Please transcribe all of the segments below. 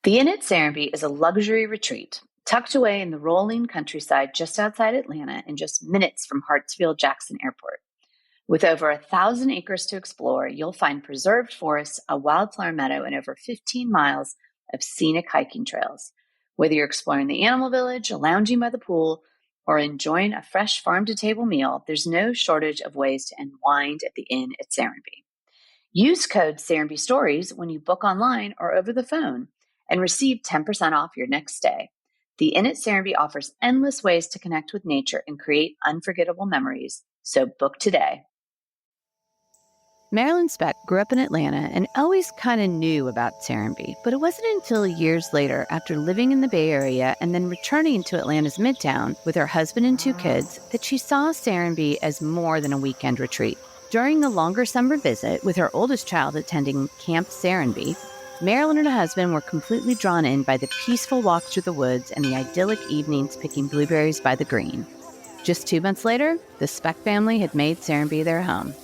The Inn at Serenbe is a luxury retreat tucked away in the rolling countryside just outside Atlanta and just minutes from Hartsfield-Jackson Airport. With over 1,000 acres to explore, you'll find preserved forests, a wildflower meadow, and over 15 miles of scenic hiking trails. Whether you're exploring the animal village, lounging by the pool, or enjoying a fresh farm-to-table meal, there's no shortage of ways to unwind at the Inn at Serenbe. Use code Serenbe Stories when you book online or over the phone and receive 10% off your next stay. The Inn at Serenbe offers endless ways to connect with nature and create unforgettable memories, so book today. Marilyn Specht grew up in Atlanta and always kind of knew about Serenbe, but it wasn't until years later, after living in the Bay Area and then returning to Atlanta's Midtown with her husband and 2 kids, that she saw Serenbe as more than a weekend retreat. During the longer summer visit, with her oldest child attending Camp Serenbe, Marilyn and her husband were completely drawn in by the peaceful walk through the woods and the idyllic evenings picking blueberries by the green. Just 2 months later, the Specht family had made Serenbe their home.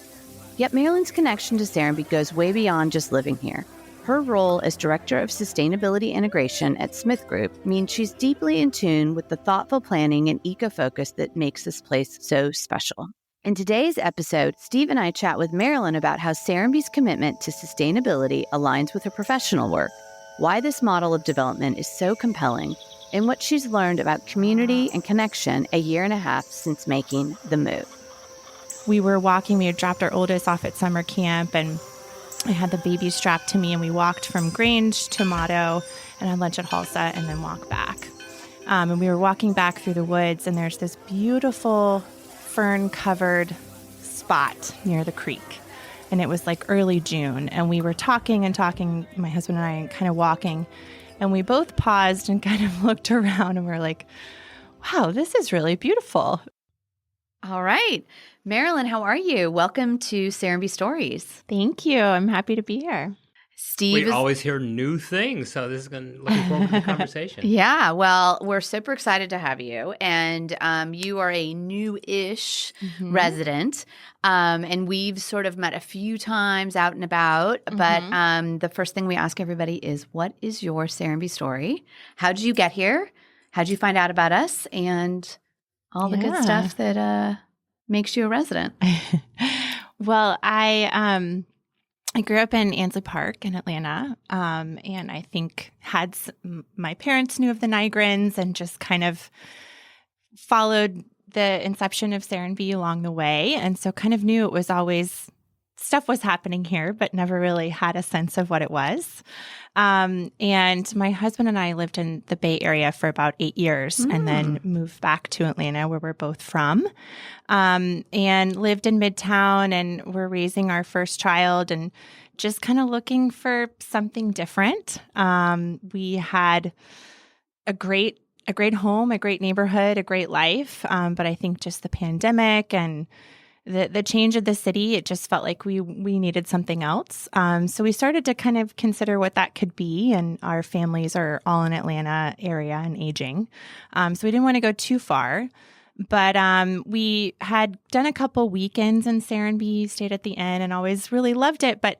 Yet Marilyn's connection to Serenbe goes way beyond just living here. Her role as Director of Sustainability Integration at Smithgroup means she's deeply in tune with the thoughtful planning and eco-focus that makes this place so special. In today's episode, Steve and I chat with Marilyn about how Serenbe's commitment to sustainability aligns with her professional work, why this model of development is so compelling, and what she's learned about community and connection a 1.5 years since making the move. We were walking, we had dropped our oldest off at summer camp, and I had the baby strapped to me, and we walked from Grange to Motto and had lunch at Halsa and then walked back. And we were walking back through the woods, and there's this beautiful fern-covered spot near the creek. And it was like early June, and we were talking, my husband and I, and kind of walking, and we both paused and kind of looked around, and we were like, wow, this is really beautiful. All right. Marilyn, how are you? Welcome to Serenbe Stories. Thank you. I'm happy to be here. Steve We always hear new things, so this is looking forward to the conversation. Yeah, well, we're super excited to have you, and you are a new-ish resident, and we've sort of met a few times out and about, but the first thing we ask everybody is, what is your Serenbe story? How did you get here? How did you find out about us? And all the good stuff that makes you a resident. Well, I grew up in Ansley Park in Atlanta, and I think my parents knew of the Nigrans and just kind of followed the inception of Serenbe along the way, and so kind of knew it was always stuff was happening here, but never really had a sense of what it was. And my husband and I lived in the Bay Area for about 8 years and then moved back to Atlanta, where we're both from, and lived in Midtown, and we're raising our first child and just kind of looking for something different. We had a great home, a great neighborhood, a great life. But I think just the pandemic and the change of the city, it just felt like we needed something else. So we started to kind of consider what that could be, and our families are all in Atlanta area and aging. So we didn't want to go too far, but we had done a couple weekends in Serenbe, stayed at the inn, and always really loved it, but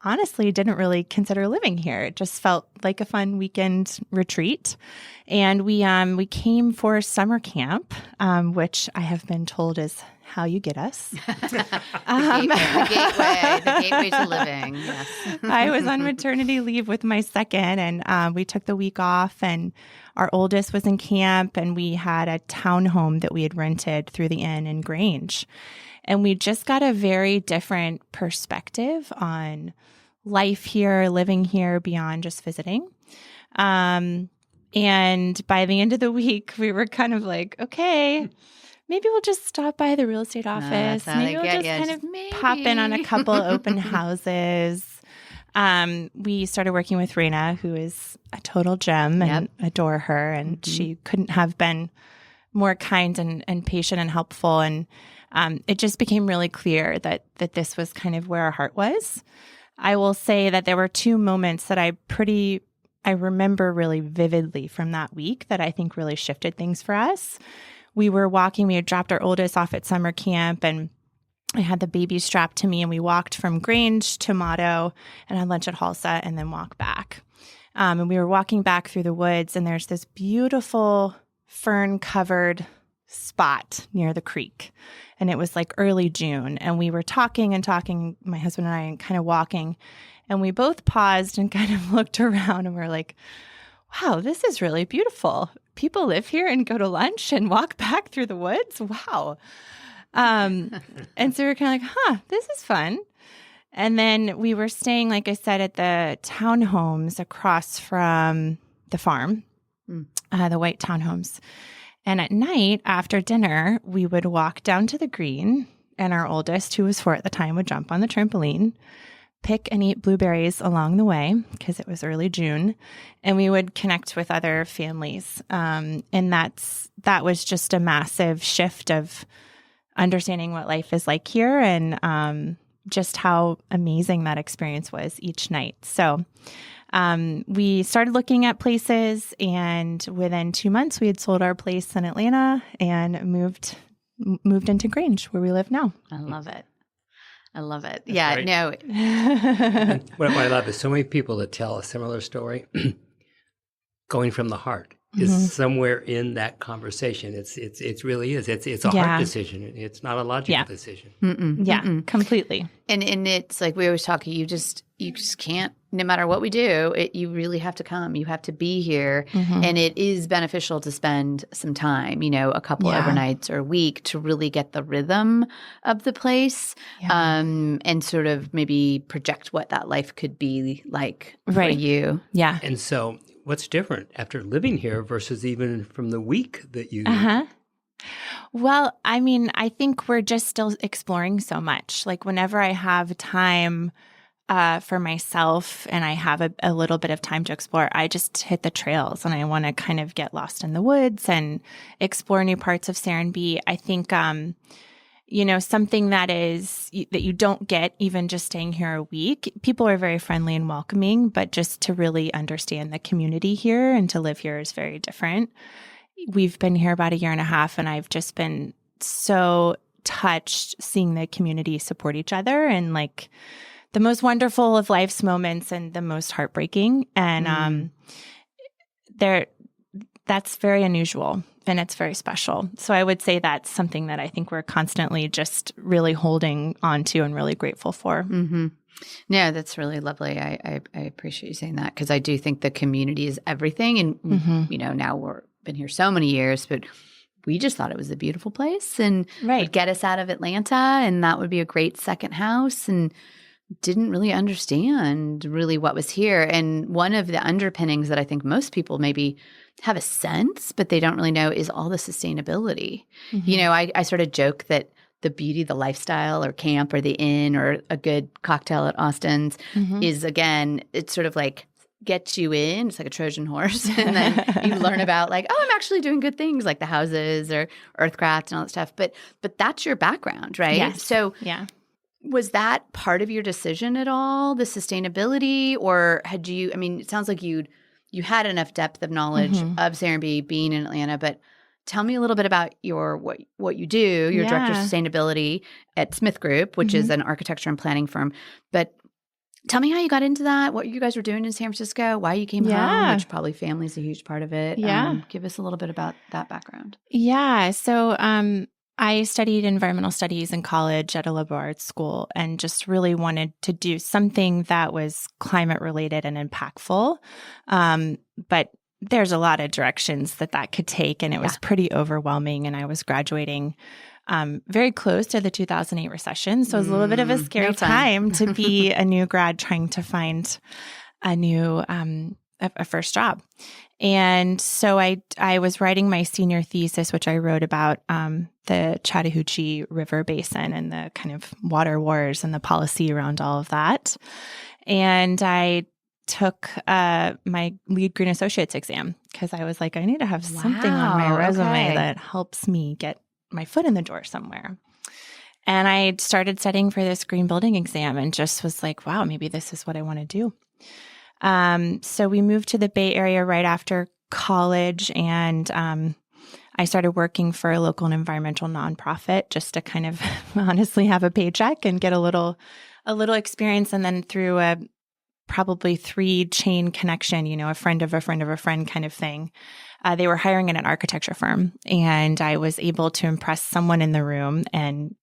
honestly didn't really consider living here. It just felt like a fun weekend retreat. And we came for summer camp, which I have been told is how you get us. The gateway to living. Yes. I was on maternity leave with my second, and we took the week off, and our oldest was in camp, and we had a townhome that we had rented through the inn in Grange. And we just got a very different perspective on life here, living here beyond just visiting. And by the end of the week, we were kind of like, okay, maybe we'll just stop by the real estate office. Maybe we'll just kind of pop in on a couple open houses. We started working with Raina, who is a total gem, and adore her. And she couldn't have been more kind and patient and helpful. And it just became really clear that this was kind of where our heart was. I will say that there were 2 moments that I remember really vividly from that week that I think really shifted things for us. We were walking, we had dropped our oldest off at summer camp, and I had the baby strapped to me, and we walked from Grange to Motto and had lunch at Halsa and then walked back. And we were walking back through the woods, and there's this beautiful fern-covered spot near the creek. And it was like early June, and we were talking and talking, my husband and I, and kind of walking. And we both paused and kind of looked around, and we're like, wow, this is really beautiful. People live here and go to lunch and walk back through the woods. Wow. And so we were kind of like, this is fun. And then we were staying, like I said, at the townhomes across from the farm, the white townhomes. And at night after dinner, we would walk down to the green, and our oldest, who was 4 at the time, would jump on the trampoline, pick and eat blueberries along the way because it was early June, and we would connect with other families. And that was just a massive shift of understanding what life is like here, and just how amazing that experience was each night. So we started looking at places, and within 2 months, we had sold our place in Atlanta and moved into Grange, where we live now. I love it. That's Yeah, great. no. And what I love is so many people that tell a similar story. Going from the heart is somewhere in that conversation. It really is. It's a heart decision. It's not a logical decision. Completely. And it's like we always talk, you just can't, no matter what we do, you really have to come. You have to be here. And it is beneficial to spend some time, a couple overnights or a week to really get the rhythm of the place, and sort of maybe project what that life could be like for you. Yeah. And so what's different after living here versus even from the week that you Well, I mean, I think we're just still exploring so much. Like whenever I have time for myself and I have a little bit of time to explore, I just hit the trails, and I want to kind of get lost in the woods and explore new parts of Serenbe. I think, something that you don't get even just staying here a week. People are very friendly and welcoming, but just to really understand the community here and to live here is very different. We've been here about 1.5 years, and I've just been so touched seeing the community support each other, and like the most wonderful of life's moments and the most heartbreaking. And that's very unusual, and it's very special. So I would say that's something that I think we're constantly just really holding on to and really grateful for. No, that's really lovely. I appreciate you saying that, because I do think the community is everything. And, now we've been here so many years, but we just thought it was a beautiful place and would get us out of Atlanta, and that would be a great second house, and didn't really understand really what was here. And one of the underpinnings that I think most people maybe have a sense, but they don't really know, is all the sustainability. I sort of joke that the beauty, the lifestyle, or camp, or the inn, or a good cocktail at Austin's is, again, it's sort of like gets you in. It's like a Trojan horse. And then you learn about like, I'm actually doing good things like the houses or Earthcraft and all that stuff. But that's your background, right? Yes. So was that part of your decision at all, the sustainability, or had you, it sounds like you had enough depth of knowledge of Serenbe being in Atlanta, but tell me a little bit about what you do, your director of sustainability at Smithgroup, which is an architecture and planning firm. But tell me how you got into that, what you guys were doing in San Francisco, why you came home, which probably family is a huge part of it. Give us a little bit about that background. Yeah. So I studied environmental studies in college at a liberal arts school, and just really wanted to do something that was climate related and impactful. But there's a lot of directions that could take, and it was pretty overwhelming. And I was graduating very close to the 2008 recession. So it was a little bit of a scary time to be a new grad trying to find a new a first job. And so I was writing my senior thesis, which I wrote about the Chattahoochee River Basin and the kind of water wars and the policy around all of that. And I took my lead Green Associates exam because I was like, I need to have something on my resume that helps me get my foot in the door somewhere. And I started studying for this green building exam and just was like, wow, maybe this is what I want to do. So we moved to the Bay Area right after college, and I started working for a local and environmental nonprofit just to kind of honestly have a paycheck and get a little experience. And then through a probably 3-chain connection, a friend of a friend of a friend kind of thing. They were hiring at an architecture firm, and I was able to impress someone in the room and,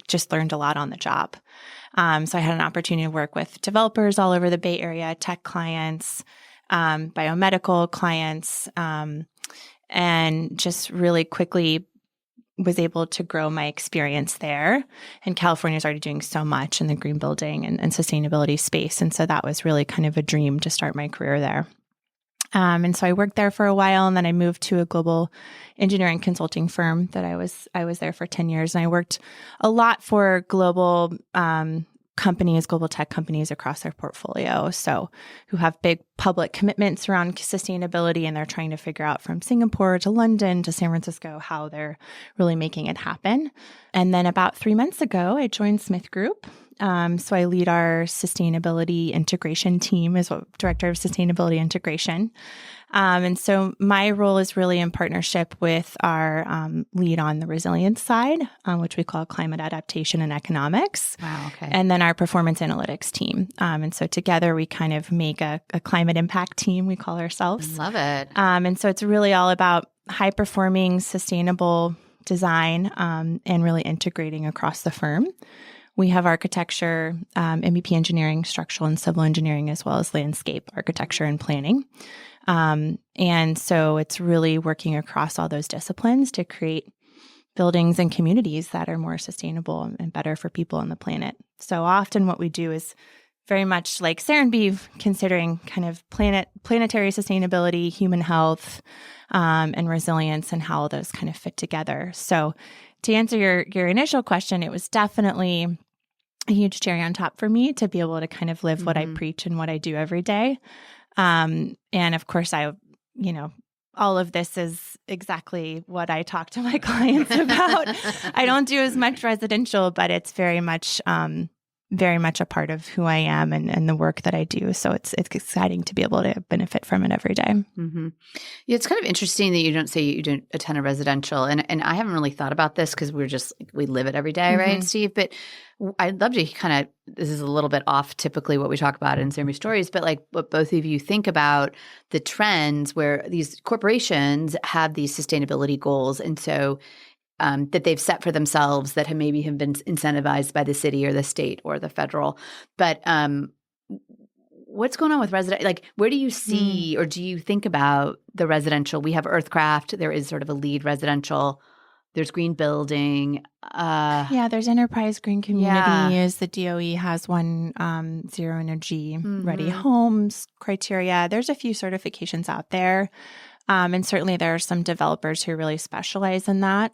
just learned a lot on the job. So I had an opportunity to work with developers all over the Bay Area, tech clients, biomedical clients, and just really quickly was able to grow my experience there. And California is already doing so much in the green building and sustainability space. And so that was really kind of a dream to start my career there. And so I worked there for a while, and then I moved to a global engineering consulting firm that I was there for 10 years. And I worked a lot for global companies, global tech companies across their portfolio. So who have big public commitments around sustainability, and they're trying to figure out from Singapore to London to San Francisco how they're really making it happen. And then about 3 months ago, I joined Smithgroup. So I lead our sustainability integration team as director of sustainability integration. And so my role is really in partnership with our lead on the resilience side, which we call climate adaptation and economics. Wow, okay. And then our performance analytics team. And so together we kind of make a climate impact team, we call ourselves. Love it. And so it's really all about high performing, sustainable design and really integrating across the firm. We have architecture, MEP engineering, structural and civil engineering, as well as landscape architecture and planning. And so it's really working across all those disciplines to create buildings and communities that are more sustainable and better for people on the planet. So often what we do is very much like Serenbe, considering kind of planetary sustainability, human health, and resilience, and how those kind of fit together. So to answer your initial question, it was definitely a huge cherry on top for me to be able to kind of live what I preach and what I do every day. And of course, all of this is exactly what I talk to my clients about. I don't do as much residential, but it's very much a part of who I am and the work that I do. So it's exciting to be able to benefit from it every day. Mm-hmm. Yeah, it's kind of interesting that you don't say you do a ton of residential. And I haven't really thought about this because we live it every day, right, Steve? But I'd love to kind of, this is a little bit off typically what we talk about in Serenbe Stories, but like what both of you think about the trends where these corporations have these sustainability goals. And so that they've set for themselves that have been incentivized by the city or the state or the federal. But what's going on with residential? Like, where do you see or do you think about the residential? We have Earthcraft. There is sort of a lead residential. There's green building. There's enterprise green communities. The DOE has one zero energy ready homes criteria. There's a few certifications out there. And certainly there are some developers who really specialize in that.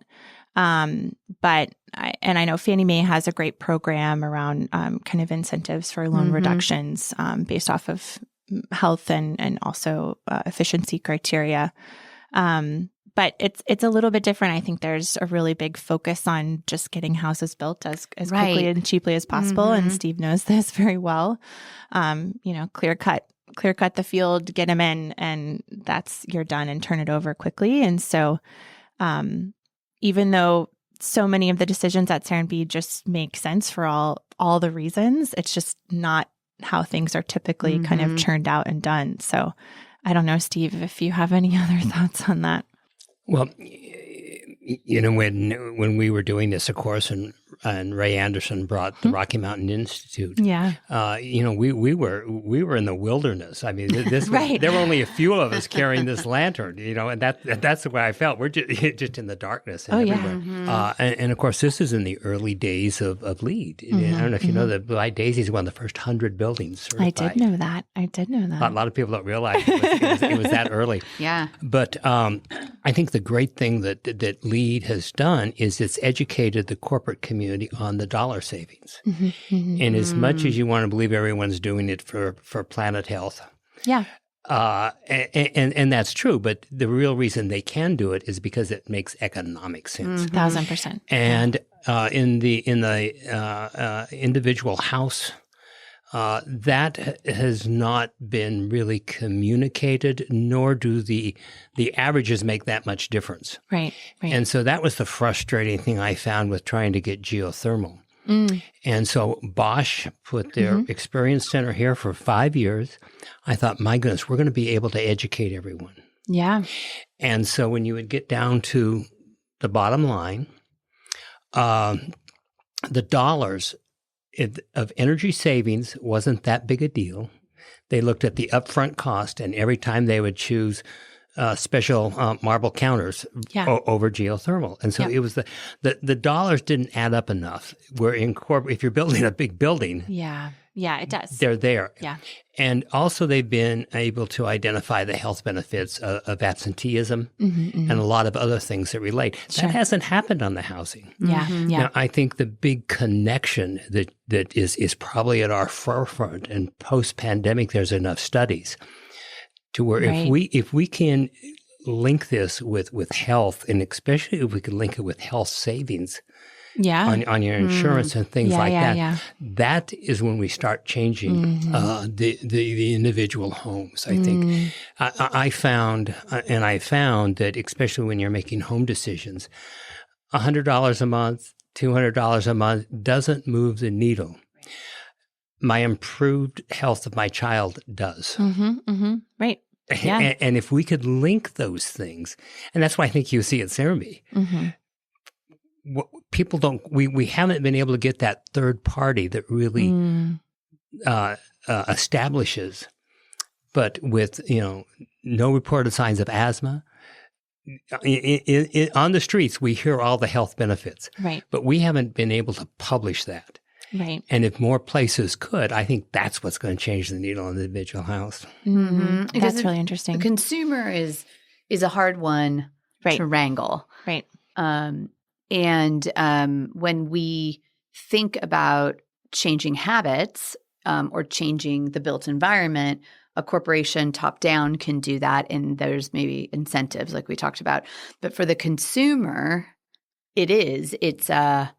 But I know Fannie Mae has a great program around kind of incentives for loan reductions based off of health and also efficiency criteria. But it's a little bit different. I think there's a really big focus on just getting houses built as quickly and cheaply as possible. And Steve knows this very well. Clear cut the field, get them in, and you're done and turn it over quickly. And so even though so many of the decisions at Serenbe just make sense for all the reasons, it's just not how things are typically kind of churned out and done. So I don't know, Steve, if you have any other thoughts on that. Well, when we were doing this, of course, and Ray Anderson brought the Rocky Mountain Institute. Yeah. We were in the wilderness. I mean, this right. There were only a few of us carrying this lantern. And that's the way I felt. We're just in the darkness. And everywhere. And of course, this is in the early days of LEED. I don't know if you know that White Daisy is one of the first 100 buildings certified. I did know that. A lot of people don't realize it was that early. Yeah. But I think the great thing that LEED has done is it's educated the corporate community on the dollar savings. And as much as you want to believe everyone's doing it for planet health. Yeah. And that's true, but the real reason they can do it is because it makes economic sense. 1,000%. And in the individual house, that has not been really communicated, nor do the averages make that much difference. Right. And so that was the frustrating thing I found with trying to get geothermal. And so Bosch put their experience center here for 5 years. I thought, my goodness, we're going to be able to educate everyone. Yeah. And so when you would get down to the bottom line, the dollars of energy savings wasn't that big a deal. They looked at the upfront cost, and every time they would choose special marble counters over geothermal. And so it was the dollars didn't add up enough. If you're building a big building. Yeah, it does. They're there. Yeah. And also they've been able to identify the health benefits of absenteeism and a lot of other things that relate. Sure. That hasn't happened on the housing. Yeah. Now, I think the big connection that is probably at our forefront, and post-pandemic there's enough studies to where if we can link this with health, and especially if we can link it with health savings, on your insurance and things like that. That is when we start changing the individual homes. I think I found that especially when you're making home decisions, $100 a month, $200 a month doesn't move the needle. My improved health of my child does. Right. Yeah. And if we could link those things, and that's why I think you see at Serenbe. People don't. We haven't been able to get that third party that really establishes. But with no reported signs of asthma on the streets, we hear all the health benefits. Right. But we haven't been able to publish that. Right. And if more places could, I think that's what's going to change the needle in the individual house. That's really interesting. The consumer is a hard one to wrangle. Right. And when we think about changing habits or changing the built environment, a corporation top down can do that, and there's maybe incentives like we talked about. But for the consumer, it's a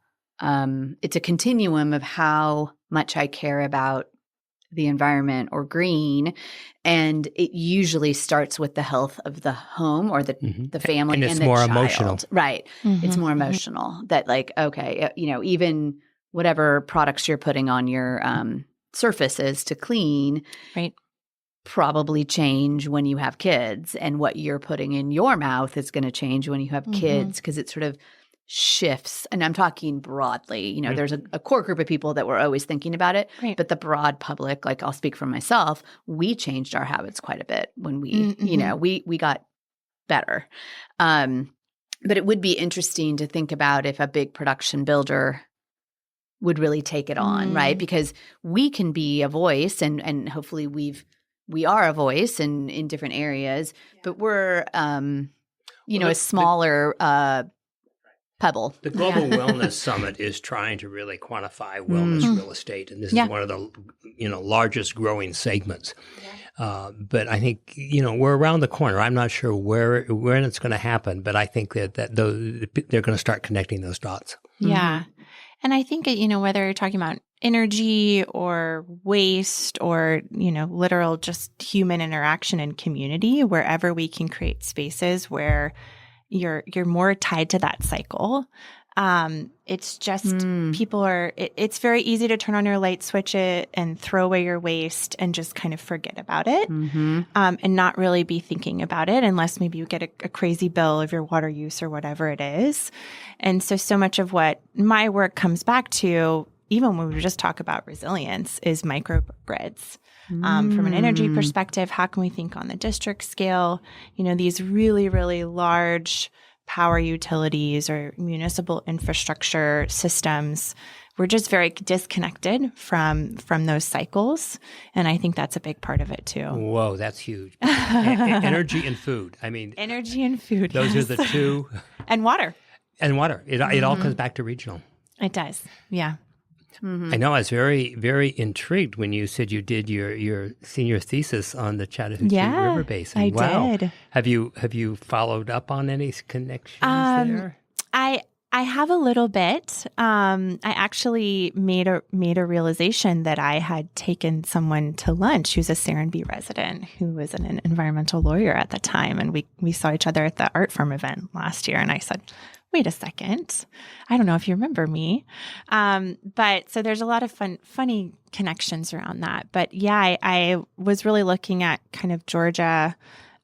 continuum of how much I care about the environment or green, and it usually starts with the health of the home or the family and it's the more child. Emotional, right? It's more emotional. That even whatever products you're putting on your surfaces to clean, right, probably change when you have kids, and what you're putting in your mouth is going to change when you have kids, because it sort of shifts. And I'm talking broadly, there's a core group of people that were always thinking about it, but the broad public, like I'll speak for myself, we changed our habits quite a bit when we, we got better. But it would be interesting to think about if a big production builder would really take it on, right? Because we can be a voice, and hopefully we are a voice in different areas, but we're, a smaller pebble. The Global Wellness Summit is trying to really quantify wellness real estate, and this is one of the largest growing segments. But I think we're around the corner. I'm not sure when it's going to happen, but I think that they're going to start connecting those dots. Yeah, and I think whether you're talking about energy or waste or literal just human interaction and community, wherever we can create spaces where you're more tied to that cycle. It's just people are, it's very easy to turn on your light switch it and throw away your waste and just kind of forget about it and not really be thinking about it unless maybe you get a crazy bill of your water use or whatever it is. And so much of what my work comes back to, even when we just talk about resilience, is microgrids. From an energy perspective, how can we think on the district scale? These really, really large power utilities or municipal infrastructure systems, we're just very disconnected from those cycles. And I think that's a big part of it too. Whoa, that's huge. Energy and food. I mean, energy and food. Those are the two. And water. And water. It all comes back to regional. It does. Yeah. I know I was very, very intrigued when you said you did your senior thesis on the Chattahoochee River Basin. I did. Have you followed up on any connections there? I have a little bit. I actually made a realization that I had taken someone to lunch who's a Serenbe resident who was an environmental lawyer at the time, and we saw each other at the Art Farm event last year. And I said, wait a second, I don't know if you remember me. But so there's a lot of funny connections around that. But yeah, I was really looking at kind of Georgia,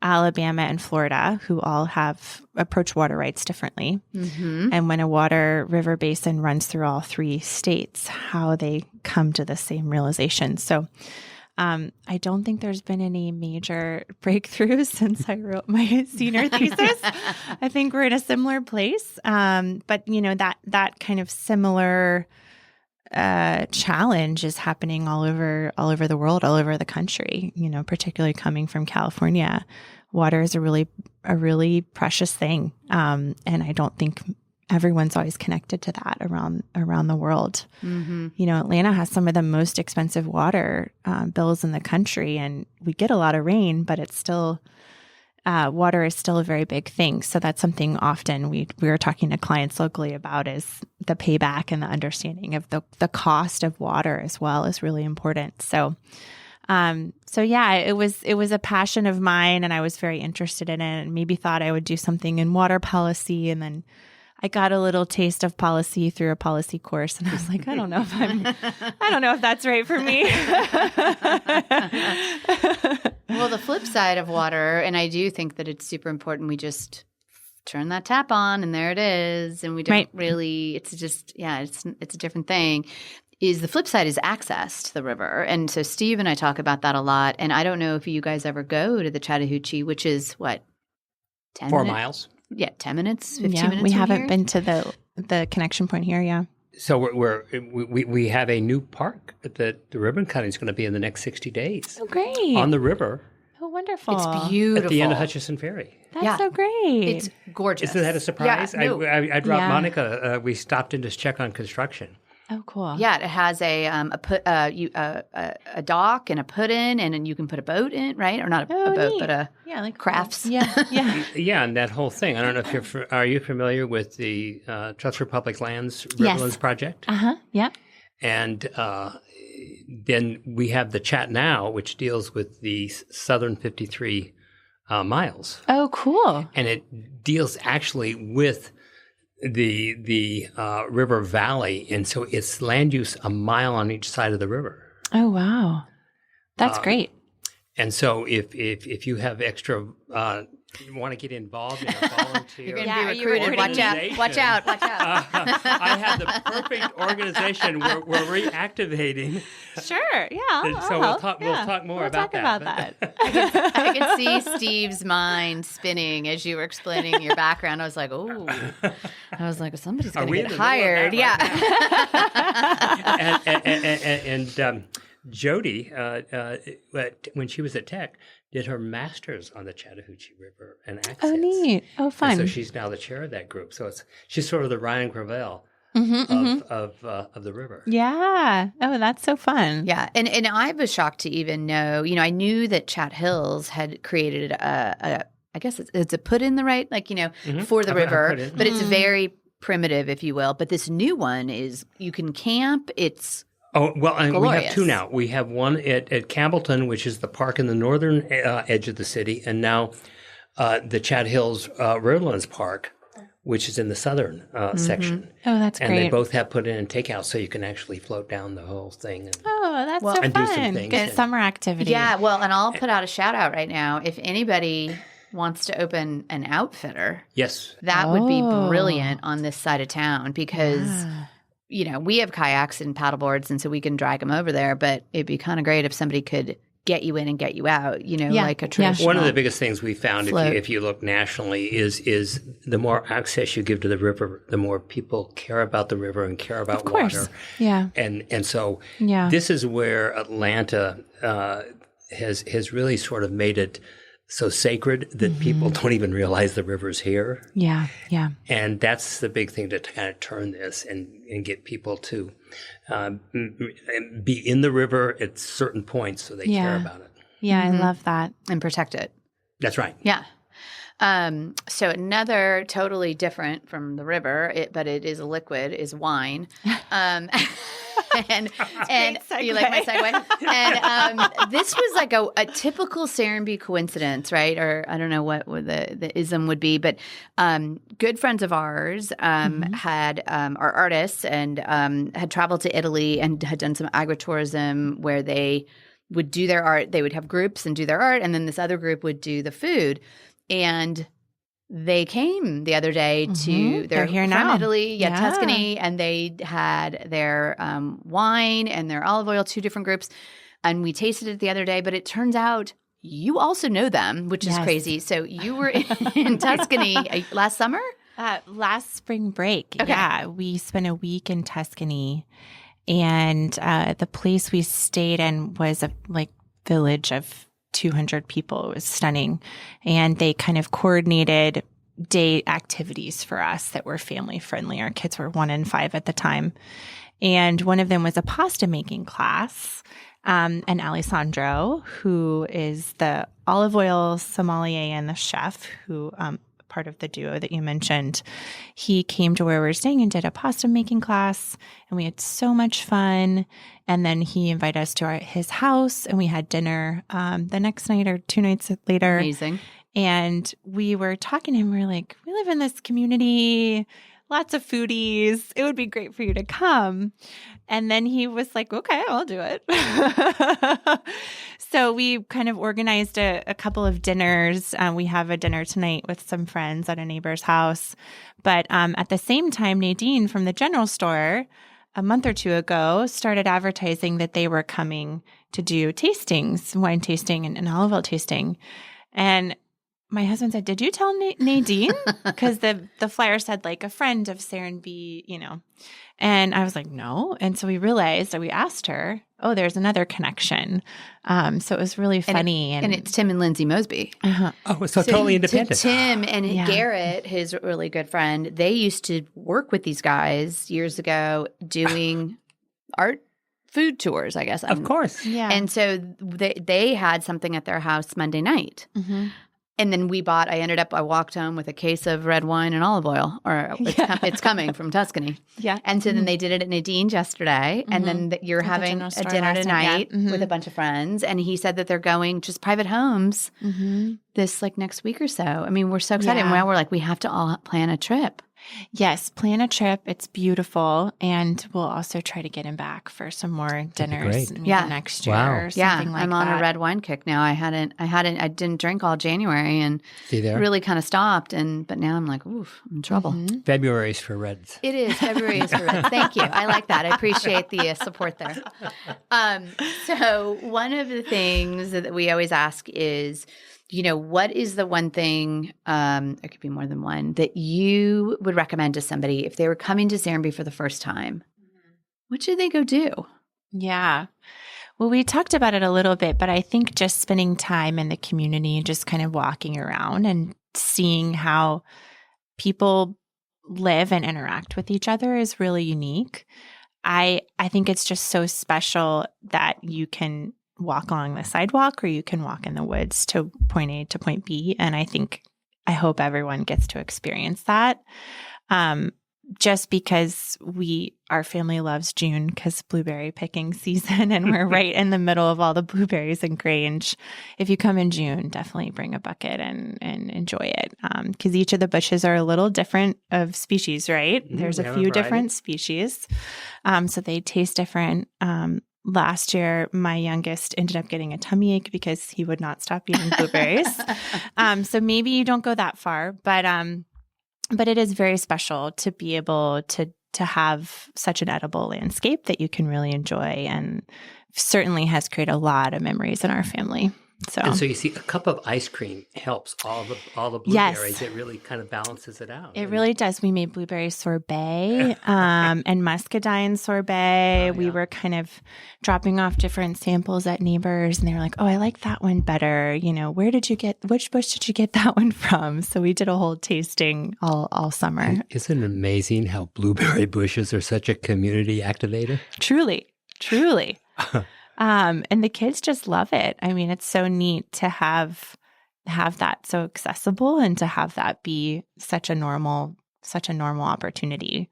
Alabama, and Florida, who all approach water rights differently. Mm-hmm. And when a river basin runs through all three states, how they come to the same realization. So I don't think there's been any major breakthroughs since I wrote my senior thesis. I think we're in a similar place. But that kind of similar challenge is happening all over the world, all over the country, particularly coming from California. Water is a really precious thing. And I don't think everyone's always connected to that around the world. Mm-hmm. Atlanta has some of the most expensive water bills in the country, and we get a lot of rain, but it's still water is still a very big thing. So that's something often we are talking to clients locally about, is the payback and the understanding of the cost of water as well is really important. So yeah, it was a passion of mine, and I was very interested in it, and maybe thought I would do something in water policy. And then I got a little taste of policy through a policy course, and I was like, I don't know if that's right for me. Well, the flip side of water, and I do think that it's super important, we just turn that tap on and there it is, and we don't really, it's just, it's a different thing. Is the flip side is access to the river. And so Steve and I talk about that a lot. And I don't know if you guys ever go to the Chattahoochee, which is what, 10 4 minutes? miles. Yeah, 10 minutes, 15 minutes. We haven't here? been to the connection point here. Yeah. So we have a new park that the ribbon cutting is going to be in the next 60 days. Oh, great. On the river. Oh, wonderful. It's beautiful. At the end of Hutchison Ferry. That's so great. It's gorgeous. Isn't that a surprise? Yeah, no. I dropped Monica. We stopped in to check on construction. Oh, cool. Yeah, it has a dock and a put-in, and then you can put a boat in, right? Or not a boat, but like crafts. Yeah. Yeah, and that whole thing. I don't know if are you familiar with the Trust for Public Lands Riverlands project? Yeah. And then we have the Chat Now, which deals with the southern 53 miles. Oh, cool. And it deals actually with the river valley, and so it's land use a mile on each side of the river. Oh, wow. That's great. And so if you have extra you want to get involved in a volunteer, you're going to be recruited. Watch out. I have the perfect organization. We're reactivating. Sure. Yeah. So we'll talk more about that. I can see Steve's mind spinning as you were explaining your background. I was like, somebody's going to get hired. Yeah. And Jody, when she was at Tech, did her master's on the Chattahoochee River and access. Oh, neat. Oh, fun. And so she's now the chair of that group. So she's sort of the Ryan Gravel of the river. Yeah. Oh, that's so fun. Yeah. And I was shocked to even know, I knew that Chat Hills had created I guess it's a put in the right, for the river, but it's very primitive, if you will. But this new one is you can camp. It's and glorious. We have two now. We have one at Campbellton, which is the park in the northern edge of the city, and now the Chat Hills Riverlands Park, which is in the southern section. Oh, that's great. And they both have put in and take out, so you can actually float down the whole thing. And, that's so fun. Do some things. Good summer activity. Yeah, well, and I'll put out a shout out right now. If anybody wants to open an outfitter, yes, that would be brilliant on this side of town because we have kayaks and paddleboards, and so we can drag them over there. But it'd be kind of great if somebody could get you in and get you out, like a traditional. One of the biggest things we found, if you look nationally, is the more access you give to the river, the more people care about the river and care about water. Yeah. And so this is where Atlanta has really sort of made it so sacred that people don't even realize the river's here. Yeah, yeah. And that's the big thing to kind of turn this and get people to be in the river at certain points so they care about it. Yeah, I love that. And protect it. That's right. Yeah. So another totally different from the river, but it is a liquid, is wine. And you like my segue? And this was like a typical Serenbe coincidence, right? Or I don't know what the ism would be, but good friends of ours had are artists and had traveled to Italy and had done some agritourism where they would do their art. They would have groups and do their art, and then this other group would do the food. And they came the other day to They're here now. from Italy, Tuscany, and they had their wine and their olive oil, 2 different groups, and we tasted it the other day. But it turns out you also know them, which is crazy. So you were in Tuscany last summer? Last spring break. Okay. Yeah, we spent a week in Tuscany, and the place we stayed in was a village of 200 people. It was stunning. And they kind of coordinated day activities for us that were family friendly. Our kids were 1 and 5 at the time. And one of them was a pasta making class. And Alessandro, who is the olive oil sommelier and the chef who part of the duo that you mentioned, he came to where we were staying and did a pasta making class, and we had so much fun. And then he invited us to his house, and we had dinner the next night or 2 nights later. Amazing. And we were talking to him. We were like, we live in this community, lots of foodies. It would be great for you to come. And then he was like, okay, I'll do it. So we kind of organized a couple of dinners. We have a dinner tonight with some friends at a neighbor's house. But at the same time, Nadine from the general store a month or 2 ago started advertising that they were coming to do tastings, wine tasting and olive oil tasting. And my husband said, did you tell Nadine? Because the flyer said like a friend of Serenbe, And I was like, no. And so we realized that we asked her, oh, there's another connection. So it was really funny. And it's Tim and Lindsay Mosby. Oh, so totally independent. Tim and Garrett, his really good friend, they used to work with these guys years ago doing art food tours, I guess. Of course. Yeah. And so they had something at their house Monday night. And then I walked home with a case of red wine and olive oil, or it's coming from Tuscany. Yeah. And so then they did it at Nadine's yesterday. And then you're having a dinner tonight with a bunch of friends. And he said that they're going just private homes this next week or so. I mean, we're so excited. Yeah. And now we're like, we have to all plan a trip. Yes, plan a trip. It's beautiful. And we'll also try to get him back for some more dinners maybe next year or something like that. I'm on a red wine kick now. I didn't drink all January and really kind of stopped. But now I'm like, oof, I'm in trouble. February's for reds. It is. February is for reds. Thank you. I like that. I appreciate the support there. So one of the things that we always ask is, what is the one thing, it could be more than one, that you would recommend to somebody if they were coming to Serenbe for the first time? What should they go do? Yeah. Well, we talked about it a little bit, but I think just spending time in the community, just kind of walking around and seeing how people live and interact with each other is really unique. I think it's just so special that you can walk along the sidewalk or you can walk in the woods to point A to point B. And I hope everyone gets to experience that. Just because our family loves June because blueberry picking season and we're right in the middle of all the blueberries and Grange. If you come in June, definitely bring a bucket and enjoy it. Because each of the bushes are a little different of species, right? There's a few different species. So they taste different. Last year, my youngest ended up getting a tummy ache because he would not stop eating blueberries. So maybe you don't go that far, but it is very special to be able to have such an edible landscape that you can really enjoy, and certainly has created a lot of memories in our family. And so you see, a cup of ice cream helps all the blueberries. Yes. It really kind of balances it out. It really does. We made blueberry sorbet and muscadine sorbet. We were kind of dropping off different samples at neighbors, and they were like, "Oh, I like that one better. Which bush did you get that one from?" So we did a whole tasting all summer. Isn't it amazing how blueberry bushes are such a community activator? Truly. And the kids just love it. I mean, it's so neat to have have that so accessible and to have that be such a normal opportunity.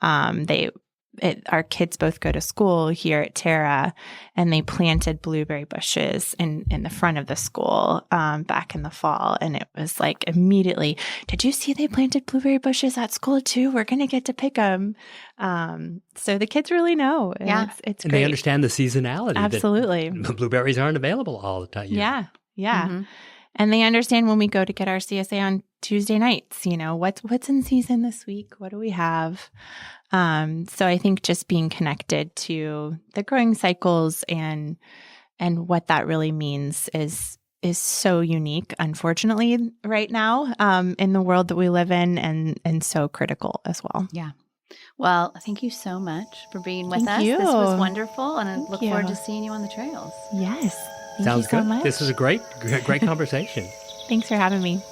Our kids both go to school here at Terra, and they planted blueberry bushes in the front of the school back in the fall. And it was like immediately, did you see they planted blueberry bushes at school too? We're going to get to pick them. So the kids really know. Yeah. It's and great. they understand the seasonality. Absolutely. Blueberries aren't available all the time. Yeah. Mm-hmm. And they understand when we go to get our CSA on Tuesday nights, what's in season this week? What do we have? So I think just being connected to the growing cycles and what that really means is so unique, unfortunately, right now, in the world that we live in, and so critical as well. Yeah. Well, thank you so much for being with us. Thank you. This was wonderful, and I look Thank forward you. to seeing you on the trails. Yes. Thank Sounds you so good. much. This was a great conversation. Thanks for having me.